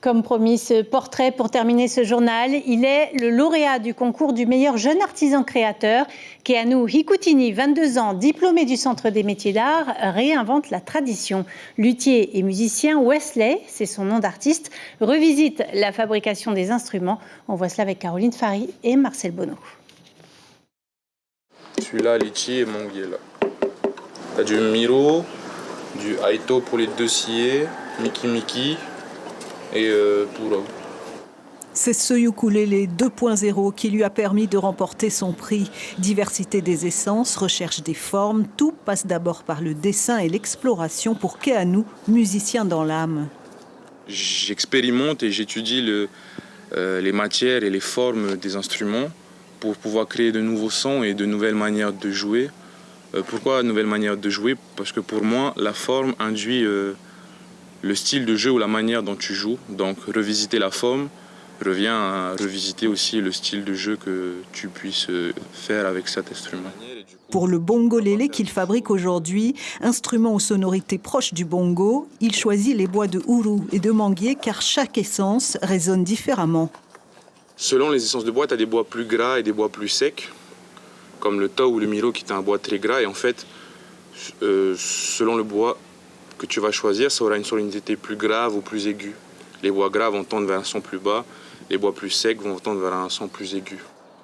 Comme promis, ce portrait pour terminer ce journal, il est le lauréat du concours du meilleur jeune artisan créateur. Keanu Hikoutini, 22 ans, diplômé du Centre des métiers d'art, réinvente la tradition. Luthier et musicien, Wesley, c'est son nom d'artiste, revisite la fabrication des instruments. On voit cela avec Caroline Fary et Marcel Bonneau. Celui-là, Litchi et Monguier, là. T'as du Miro, du Aito pour les deux sciés, Miki et Puro. C'est ce ukulélé 2.0 qui lui a permis de remporter son prix. Diversité des essences, recherche des formes, tout passe d'abord par le dessin et l'exploration pour Keanu, musicien dans l'âme. J'expérimente et j'étudie les matières et les formes des instruments pour pouvoir créer de nouveaux sons et de nouvelles manières de jouer. Pourquoi nouvelles manières de jouer? Parce que pour moi, la forme induit le style de jeu ou la manière dont tu joues. Donc revisiter la forme revient à revisiter aussi le style de jeu que tu puisses faire avec cet instrument. Pour le bongolélé qu'il fabrique aujourd'hui, instrument aux sonorités proches du bongo, il choisit les bois de ourou et de manguier car chaque essence résonne différemment. Selon les essences de bois, tu as des bois plus gras et des bois plus secs, comme le tau ou le miro qui est un bois très gras. Et en fait, selon le bois que tu vas choisir, ça aura une sonorité plus grave ou plus aiguë. Les bois graves vont tendre vers un son plus bas, les bois plus secs vont tendre vers un son plus aigu.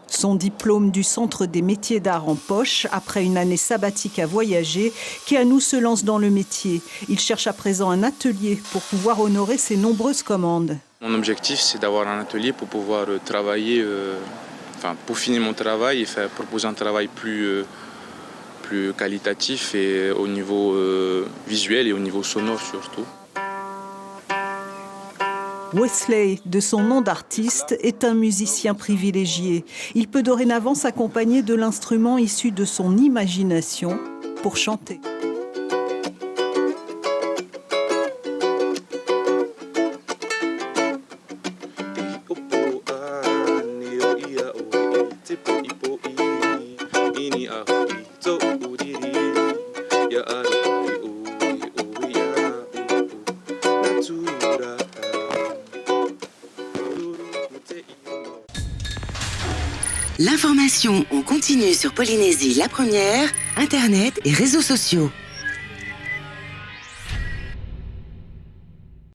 Son diplôme du Centre des métiers d'art en poche, après une année sabbatique à voyager, Keanu se lance dans le métier. Il cherche à présent un atelier pour pouvoir honorer ses nombreuses commandes. Mon objectif, c'est d'avoir un atelier pour pouvoir travailler, peaufiner mon travail et proposer un travail plus qualitatif et au niveau visuel et au niveau sonore surtout. Wesley, de son nom d'artiste, est un musicien privilégié. Il peut dorénavant s'accompagner de l'instrument issu de son imagination pour chanter. L'information en continu sur Polynésie la première, Internet et réseaux sociaux.